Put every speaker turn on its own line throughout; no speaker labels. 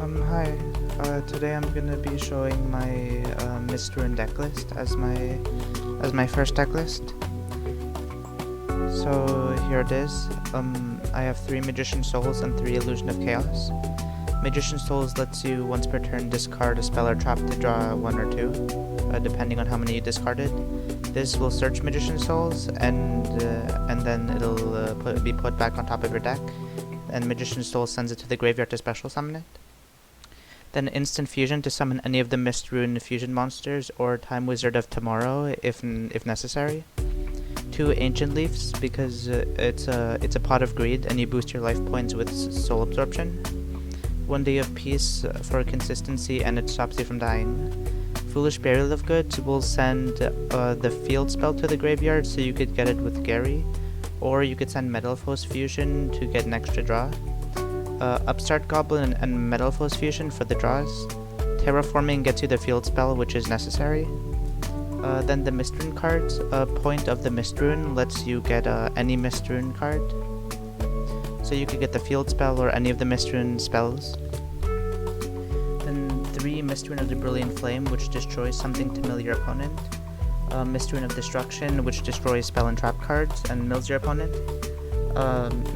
Hi. Today I'm gonna be showing my Mysterune deck list as my first deck list. So here it is. I have 3 Magician Souls and 3 Illusion of Chaos. Magician Souls lets you once per turn discard a spell or trap to draw 1 or 2, depending on how many you discarded. This will search Magician Souls and then it'll be put back on top of your deck, and Magician Soul sends it to the graveyard to special summon it. Then Instant Fusion to summon any of the Mysterune fusion monsters, or Time Wizard of Tomorrow if necessary. 2 Ancient Leaves because it's a Pot of Greed and you boost your life points with Soul Absorption. 1 Day of Peace for consistency and it stops you from dying. Foolish Burial of Goods will send the field spell to the graveyard so you could get it with Gary, or you could send Metalphos Fusion to get an extra draw. Upstart Goblin and Metalphos Fusion for the draws. Terraforming gets you the field spell, which is necessary. Then the Mysterune cards. Point of the Mysterune lets you get any Mysterune card. So you could get the field spell or any of the Mysterune spells. Then 3 Mysterune of the Brilliant Flame, which destroys something to mill your opponent. Mysterune of Destruction, which destroys spell and trap cards and mills your opponent.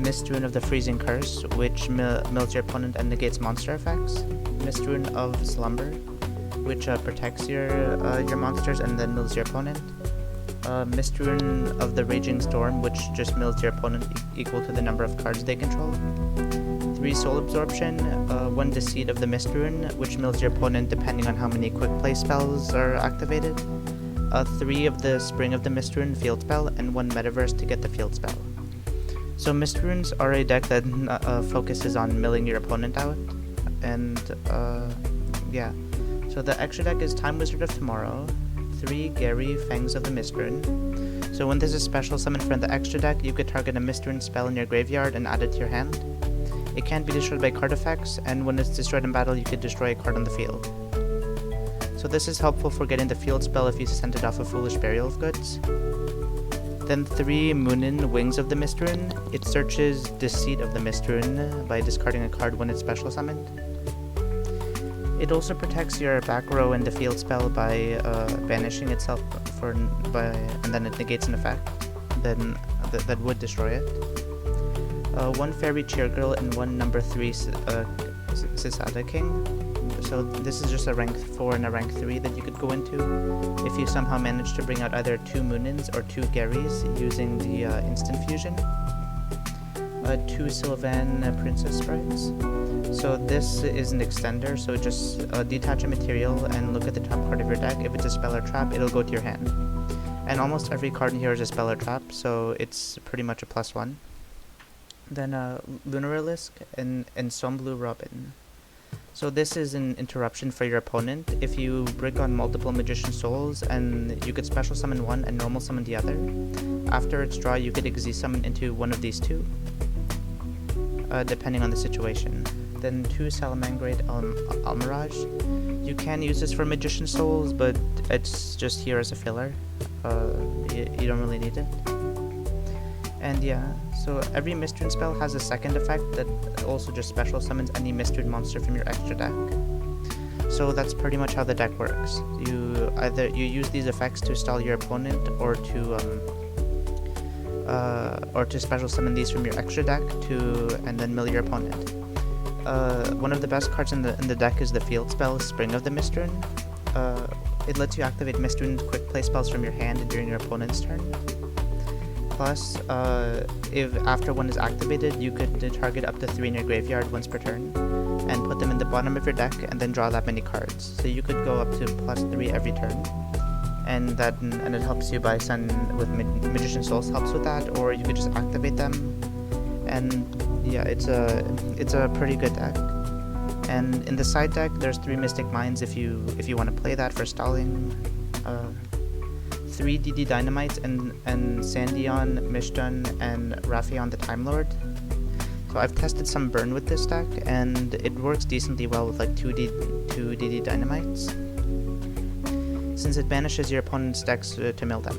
Mysterune of the Freezing Curse, which mills your opponent and negates monster effects. Mysterune of Slumber, which protects your monsters and then mills your opponent. Mysterune of the Raging Storm, which just mills your opponent equal to the number of cards they control. 3 Soul Absorption, 1 Deceit of the Mysterune, which mills your opponent depending on how many quick play spells are activated. 3 of the Spring of the Mysterune field spell, and 1 Metaverse to get the field spell. So Mysterunes are a deck that focuses on milling your opponent out, and yeah. So the extra deck is Time Wizard of Tomorrow, 3 Gary Fangs of the Mysterune. So when there's a special summon for the extra deck, you could target a Mysterune spell in your graveyard and add it to your hand. It can't be destroyed by card effects, and when it's destroyed in battle, you could destroy a card on the field. So this is helpful for getting the field spell if you send it off a Foolish Burial of Goods. Then 3 Moonin Wings of the Mysterune. It searches Deceit of the Mysterune by discarding a card when it's special summoned. It also protects your back row and the field spell by banishing itself and then it negates an effect that would destroy it. 1 Fairy Cheergirl and 1 number 3 Sisada King. So this is just a rank 4 and a rank 3 that you could go into if you somehow manage to bring out either 2 Moonins or 2 Garys using the Instant Fusion. 2 Sylvan Princess Sprites. So this is an extender, so just detach a material and look at the top card of your deck. If it's a spell or trap, it'll go to your hand. And almost every card in here is a spell or trap, so it's pretty much a +1. Then Lunarilisk and Somblue Robin. So this is an interruption for your opponent. If you bring on multiple Magician Souls, and you could special summon one and normal summon the other. After its draw, you could Exi summon into one of these 2, depending on the situation. Then 2 Salamangrate Almirage. You can use this for Magician Souls, but it's just here as a filler. You don't really need it. And yeah, so every Mysterune spell has a second effect that also just special summons any Mysterune monster from your extra deck. So that's pretty much how the deck works. You use these effects to stall your opponent, or to special summon these from your extra deck and then mill your opponent. One of the best cards in the deck is the field spell Spring of the Mysterune. It lets you activate Mysterune quick play spells from your hand during your opponent's turn. Plus, if after one is activated, you could target up to 3 in your graveyard once per turn, and put them in the bottom of your deck, and then draw that many cards. So you could go up to +3 every turn, and it helps you by with Magician Souls helps with that, or you could just activate them. And yeah, it's a pretty good deck. And in the side deck, there's 3 Mystic Mines if you want to play that for stalling. 3 DD Dynamites and Sandion, Mishdan, and Raphaon the Time Lord. So I've tested some burn with this deck, and it works decently well with like 2 DD Dynamites, since it banishes your opponent's decks to mill them.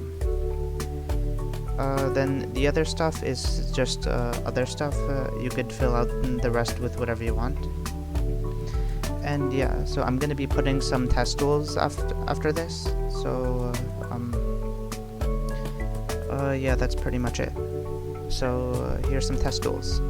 Then the other stuff is just other stuff. You could fill out the rest with whatever you want. And yeah, so I'm gonna be putting some test duels after this. So yeah, that's pretty much it. So here's some test duels.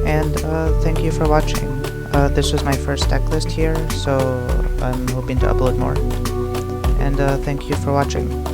And thank you for watching. This was my first deck list here, so I'm hoping to upload more. And thank you for watching.